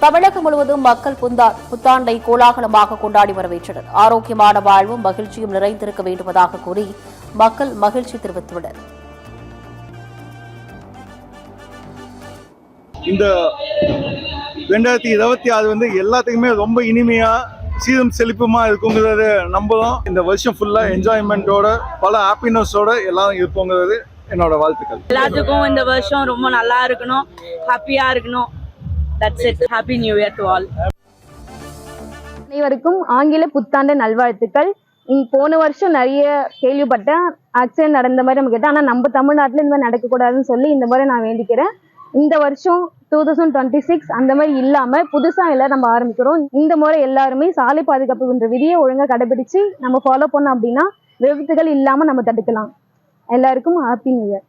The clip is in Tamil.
தமிழகம் முழுவதும் மக்கள் புத்தாண்டை கோலாகலமாக கொண்டாடி வரவேற்றனர். ஆரோக்கியமான வாழ்வும் மகிழ்ச்சியும் நிறைந்திருக்க வேண்டுவதாக கூறி மக்கள் மகிழ்ச்சி தெரிவித்துள்ளனர். இந்த 2026 எல்லாத்துக்குமே ரொம்ப இனிமையா சீரும் செழிப்புமா இருக்குங்கிறது நம்புறோம். இந்த வருஷம் ஃபுல்லா என்ஜாய்மெண்டோட பல ஹாப்பினஸோட எல்லாரும் இருப்போங்கிறது என்னோட வாழ்த்துக்கள். எல்லாத்துக்கும் இந்த வருஷம் ரொம்ப நல்லா இருக்கணும், ஹாப்பியா இருக்கணும். That's it. Happy New Year to all. அனைவருக்கும் ஆங்கில புத்தாண்டு நல்வாழ்த்துக்கள். போன வருஷம் நிறைய கேள்விப்பட்டேன், ஆக்சிடென்ட் நடந்த மாதிரி நம்ம கேட்டேன். ஆனால் நம்ம தமிழ்நாட்டில் இந்த மாதிரி நடக்கக்கூடாதுன்னு சொல்லி இந்த மாதிரி நான் வேண்டிக்கிறேன். இந்த வருஷம் 2026 அந்த மாதிரி இல்லாமல் புதுசாக எல்லாம் நம்ம ஆரம்பிக்கிறோம். இந்த முறை எல்லாருமே சாலை பாதுகாப்பு என்ற விதியை ஒழுங்காக கடைபிடிச்சு நம்ம ஃபாலோ பண்ணோம் அப்படின்னா விபத்துகள் இல்லாமல் நம்ம தடுக்கலாம். எல்லாருக்கும் ஹாப்பி நியூ இயர்.